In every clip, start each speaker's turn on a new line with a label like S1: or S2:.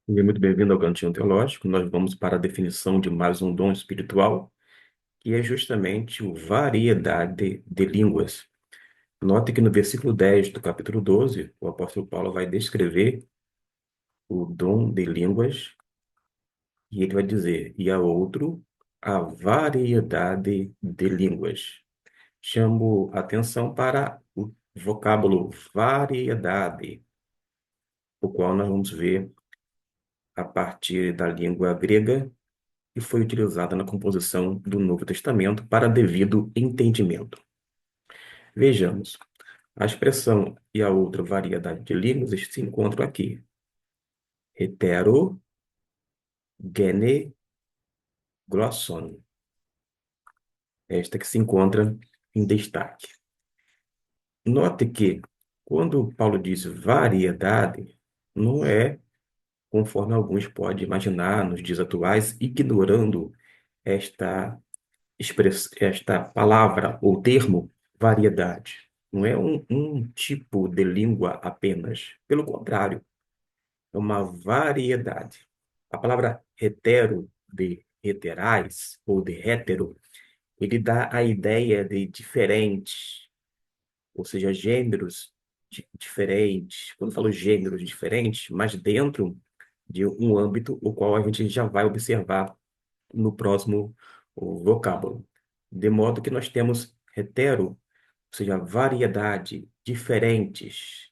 S1: E muito bem-vindo ao Cantinho Teológico. Nós vamos para a definição de mais um dom espiritual, que é justamente o variedade de línguas. Note que no versículo 10 do capítulo 12, o apóstolo Paulo vai descrever o dom de línguas e ele vai dizer, e a outro, a variedade de línguas. Chamo atenção para o vocábulo variedade, o qual nós vamos ver a partir da língua grega e foi utilizada na composição do Novo Testamento para devido entendimento. Vejamos, a expressão e a outra variedade de línguas se encontram aqui. Hetero, gene, glosson. Esta que se encontra em destaque. Note que, quando Paulo diz variedade, não é, conforme alguns podem imaginar nos dias atuais, ignorando esta esta palavra ou termo variedade. Não é um tipo de língua apenas. Pelo contrário, é uma variedade. A palavra hetero, de heterais, ou de hétero, ele dá a ideia de diferente, ou seja, gêneros diferentes. Quando eu falo gêneros diferentes, mas dentro de um âmbito o qual a gente já vai observar no próximo vocábulo. De modo que nós temos hetero, ou seja, variedade, diferentes.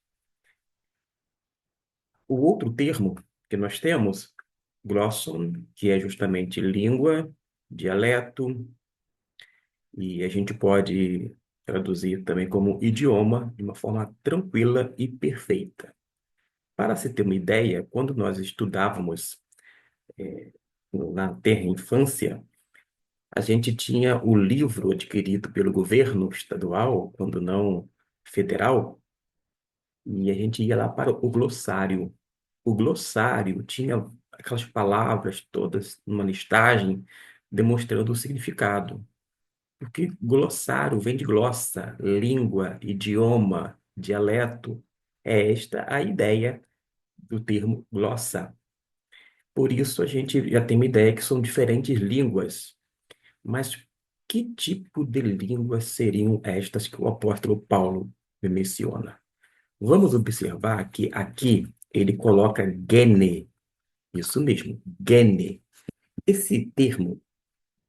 S1: O outro termo que nós temos, glosson, que é justamente língua, dialeto, e a gente pode traduzir também como idioma de uma forma tranquila e perfeita. Para se ter uma ideia, quando nós estudávamos na terra infância, a gente tinha o livro adquirido pelo governo estadual, quando não federal, e a gente ia lá para o glossário. O glossário tinha aquelas palavras todas numa listagem demonstrando o significado. Porque glossário vem de glossa, língua, idioma, dialeto. É esta a ideia do termo glossa. Por isso a gente já tem uma ideia que são diferentes línguas. Mas que tipo de línguas seriam estas que o apóstolo Paulo menciona? Vamos observar que aqui ele coloca gene, isso mesmo, gene. Esse termo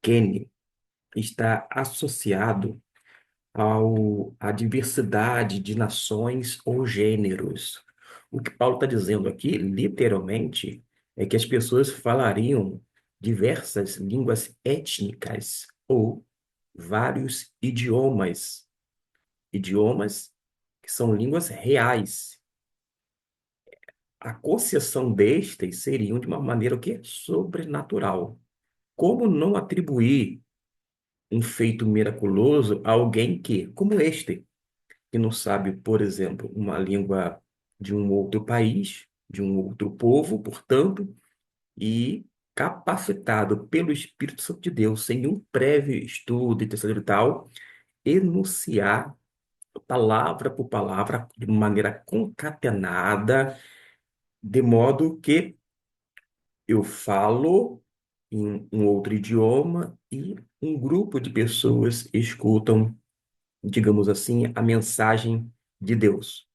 S1: gene está associado à diversidade de nações ou gêneros. O que Paulo está dizendo aqui, literalmente, é que as pessoas falariam diversas línguas étnicas ou vários idiomas. Idiomas que são línguas reais. A concessão destes seriam de uma maneira o quê? Sobrenatural. Como não atribuir um feito miraculoso a alguém que, como este, que não sabe, por exemplo, uma língua de um outro país, de um outro povo, portanto, e capacitado pelo Espírito Santo de Deus, sem um prévio estudo e tal, enunciar palavra por palavra, de maneira concatenada, de modo que eu falo em um outro idioma e um grupo de pessoas escutam, digamos assim, a mensagem de Deus.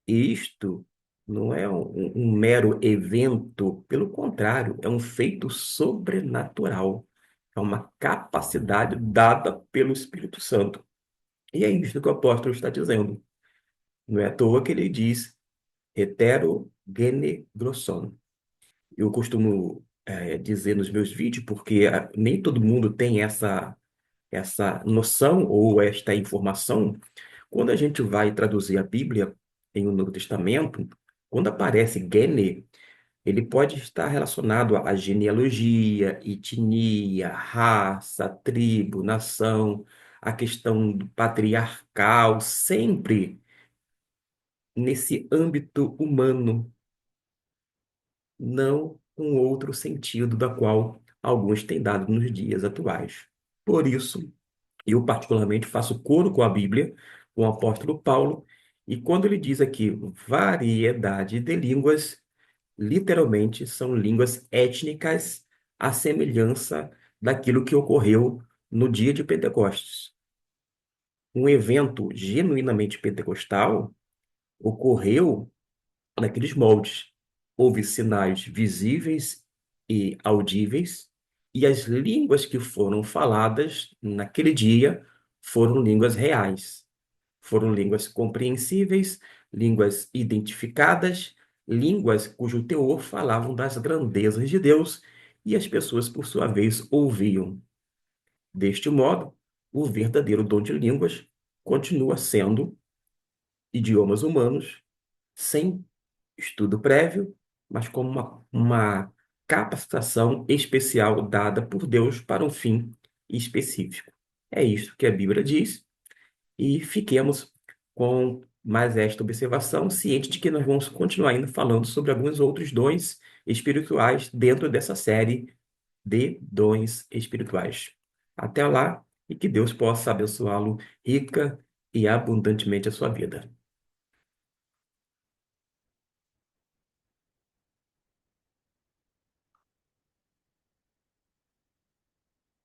S1: Isto não é um mero evento, pelo contrário, é um feito sobrenatural. É uma capacidade dada pelo Espírito Santo. E é isso que o apóstolo está dizendo. Não é à toa que ele diz hetero gene glosson. Eu costumo dizer nos meus vídeos, porque nem todo mundo tem essa noção ou esta informação. Quando a gente vai traduzir a Bíblia em um Novo Testamento, quando aparece gene, ele pode estar relacionado à genealogia, etnia, raça, tribo, nação, a questão do patriarcal, sempre nesse âmbito humano, não um outro sentido da qual alguns têm dado nos dias atuais. Por isso, eu particularmente faço coro com a Bíblia, com o apóstolo Paulo, e quando ele diz aqui variedade de línguas, literalmente são línguas étnicas à semelhança daquilo que ocorreu no dia de Pentecostes. Um evento genuinamente pentecostal ocorreu naqueles moldes. Houve sinais visíveis e audíveis, e as línguas que foram faladas naquele dia foram línguas reais. Foram línguas compreensíveis, línguas identificadas, línguas cujo teor falavam das grandezas de Deus, e as pessoas, por sua vez, ouviam. Deste modo, o verdadeiro dom de línguas continua sendo idiomas humanos, sem estudo prévio, mas como uma capacitação especial dada por Deus para um fim específico. É isso que a Bíblia diz, e fiquemos com mais esta observação, ciente de que nós vamos continuar ainda falando sobre alguns outros dons espirituais dentro dessa série de dons espirituais. Até lá, e que Deus possa abençoá-lo rica e abundantemente a sua vida.